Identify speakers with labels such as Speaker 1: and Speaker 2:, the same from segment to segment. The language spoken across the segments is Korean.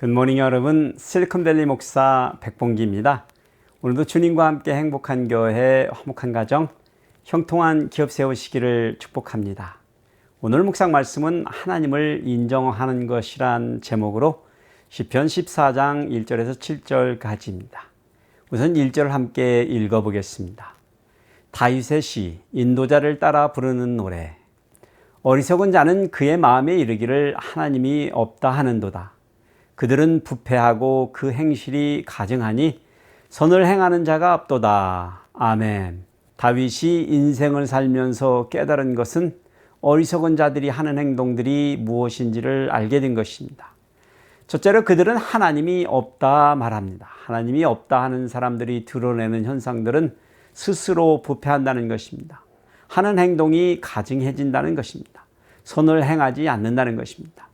Speaker 1: 굿모닝 여러분, 실리콘밸리 목사 백봉기입니다. 오늘도 주님과 함께 행복한 교회, 화목한 가정, 형통한 기업 세우시기를 축복합니다. 오늘 묵상 말씀은 하나님을 인정하는 것이란 제목으로 시편 14장 1절에서 7절까지입니다. 우선 1절을 함께 읽어보겠습니다. 다윗의 시, 인도자를 따라 부르는 노래. 어리석은 자는 그의 마음에 이르기를 하나님이 없다 하는도다. 그들은 부패하고 그 행실이 가증하니 선을 행하는 자가 없도다. 아멘. 다윗이 인생을 살면서 깨달은 것은 어리석은 자들이 하는 행동들이 무엇인지를 알게 된 것입니다. 첫째로 그들은 하나님이 없다 말합니다. 하나님이 없다 하는 사람들이 드러내는 현상들은 스스로 부패한다는 것입니다. 하는 행동이 가증해진다는 것입니다. 선을 행하지 않는다는 것입니다.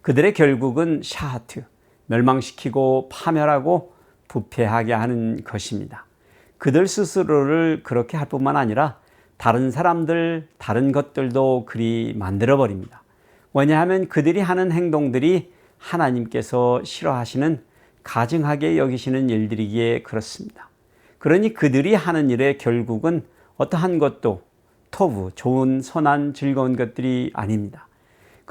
Speaker 1: 그들의 결국은 샤하트, 멸망시키고 파멸하고 부패하게 하는 것입니다. 그들 스스로를 그렇게 할 뿐만 아니라 다른 사람들, 다른 것들도 그리 만들어버립니다. 왜냐하면 그들이 하는 행동들이 하나님께서 싫어하시는 가증하게 여기시는 일들이기에 그렇습니다. 그러니 그들이 하는 일의 결국은 어떠한 것도 토부, 좋은, 선한, 즐거운 것들이 아닙니다.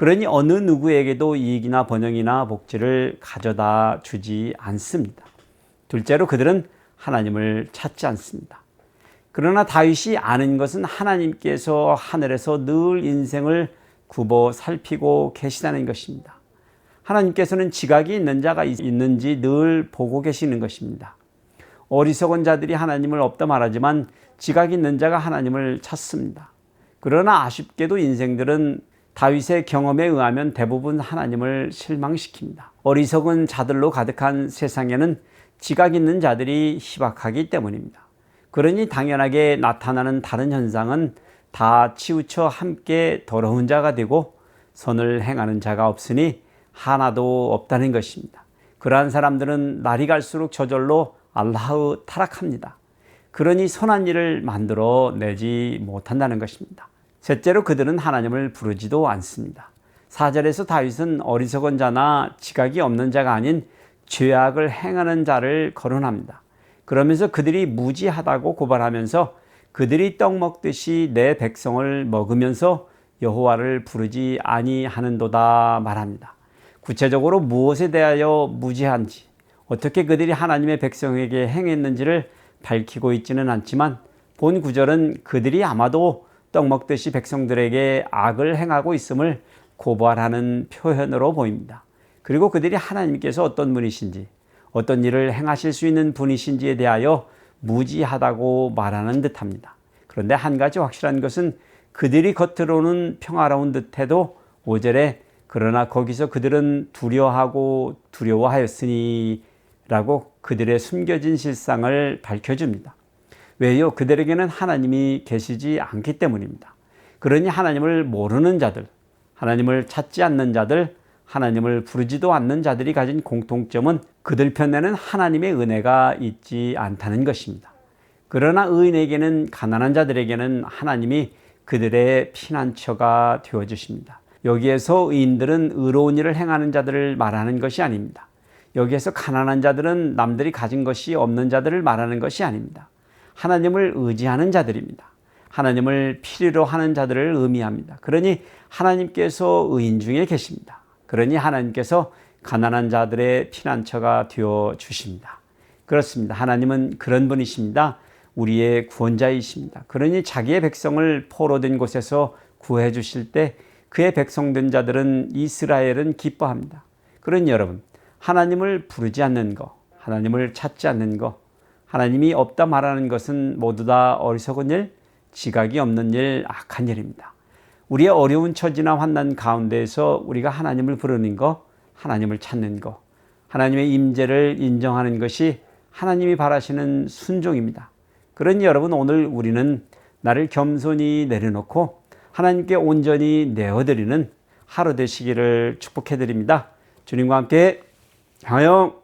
Speaker 1: 그러니 어느 누구에게도 이익이나 번영이나 복지를 가져다 주지 않습니다. 둘째로 그들은 하나님을 찾지 않습니다. 그러나 다윗이 아는 것은 하나님께서 하늘에서 늘 인생을 굽어 살피고 계시다는 것입니다. 하나님께서는 지각이 있는 자가 있는지 늘 보고 계시는 것입니다. 어리석은 자들이 하나님을 없다 말하지만 지각 있는 자가 하나님을 찾습니다. 그러나 아쉽게도 인생들은 다윗의 경험에 의하면 대부분 하나님을 실망시킵니다. 어리석은 자들로 가득한 세상에는 지각 있는 자들이 희박하기 때문입니다. 그러니 당연하게 나타나는 다른 현상은 다 치우쳐 함께 더러운 자가 되고 선을 행하는 자가 없으니 하나도 없다는 것입니다. 그러한 사람들은 날이 갈수록 저절로 알라흐 타락합니다. 그러니 선한 일을 만들어 내지 못한다는 것입니다. 셋째로 그들은 하나님을 부르지도 않습니다. 4절에서 다윗은 어리석은 자나 지각이 없는 자가 아닌 죄악을 행하는 자를 거론합니다. 그러면서 그들이 무지하다고 고발하면서 그들이 떡 먹듯이 내 백성을 먹으면서 여호와를 부르지 아니하는도다 말합니다. 구체적으로 무엇에 대하여 무지한지, 어떻게 그들이 하나님의 백성에게 행했는지를 밝히고 있지는 않지만 본 구절은 그들이 아마도 떡 먹듯이 백성들에게 악을 행하고 있음을 고발하는 표현으로 보입니다. 그리고 그들이 하나님께서 어떤 분이신지, 어떤 일을 행하실 수 있는 분이신지에 대하여 무지하다고 말하는 듯합니다. 그런데 한 가지 확실한 것은 그들이 겉으로는 평화로운 듯해도 5절에 그러나 거기서 그들은 두려워하고 두려워하였으니 라고 그들의 숨겨진 실상을 밝혀줍니다. 왜요? 그들에게는 하나님이 계시지 않기 때문입니다. 그러니 하나님을 모르는 자들, 하나님을 찾지 않는 자들, 하나님을 부르지도 않는 자들이 가진 공통점은 그들 편에는 하나님의 은혜가 있지 않다는 것입니다. 그러나 의인에게는, 가난한 자들에게는 하나님이 그들의 피난처가 되어주십니다. 여기에서 의인들은 의로운 일을 행하는 자들을 말하는 것이 아닙니다. 여기에서 가난한 자들은 남들이 가진 것이 없는 자들을 말하는 것이 아닙니다. 하나님을 의지하는 자들입니다. 하나님을 필요로 하는 자들을 의미합니다. 그러니 하나님께서 의인 중에 계십니다. 그러니 하나님께서 가난한 자들의 피난처가 되어 주십니다. 그렇습니다. 하나님은 그런 분이십니다. 우리의 구원자이십니다. 그러니 자기의 백성을 포로된 곳에서 구해 주실 때 그의 백성된 자들은, 이스라엘은 기뻐합니다. 그러니 여러분, 하나님을 부르지 않는 것, 하나님을 찾지 않는 것, 하나님이 없다 말하는 것은 모두 다 어리석은 일, 지각이 없는 일, 악한 일입니다. 우리의 어려운 처지나 환난 가운데에서 우리가 하나님을 부르는 것, 하나님을 찾는 것, 하나님의 임재를 인정하는 것이 하나님이 바라시는 순종입니다. 그러니 여러분, 오늘 우리는 나를 겸손히 내려놓고 하나님께 온전히 내어드리는 하루 되시기를 축복해드립니다. 주님과 함께 향하여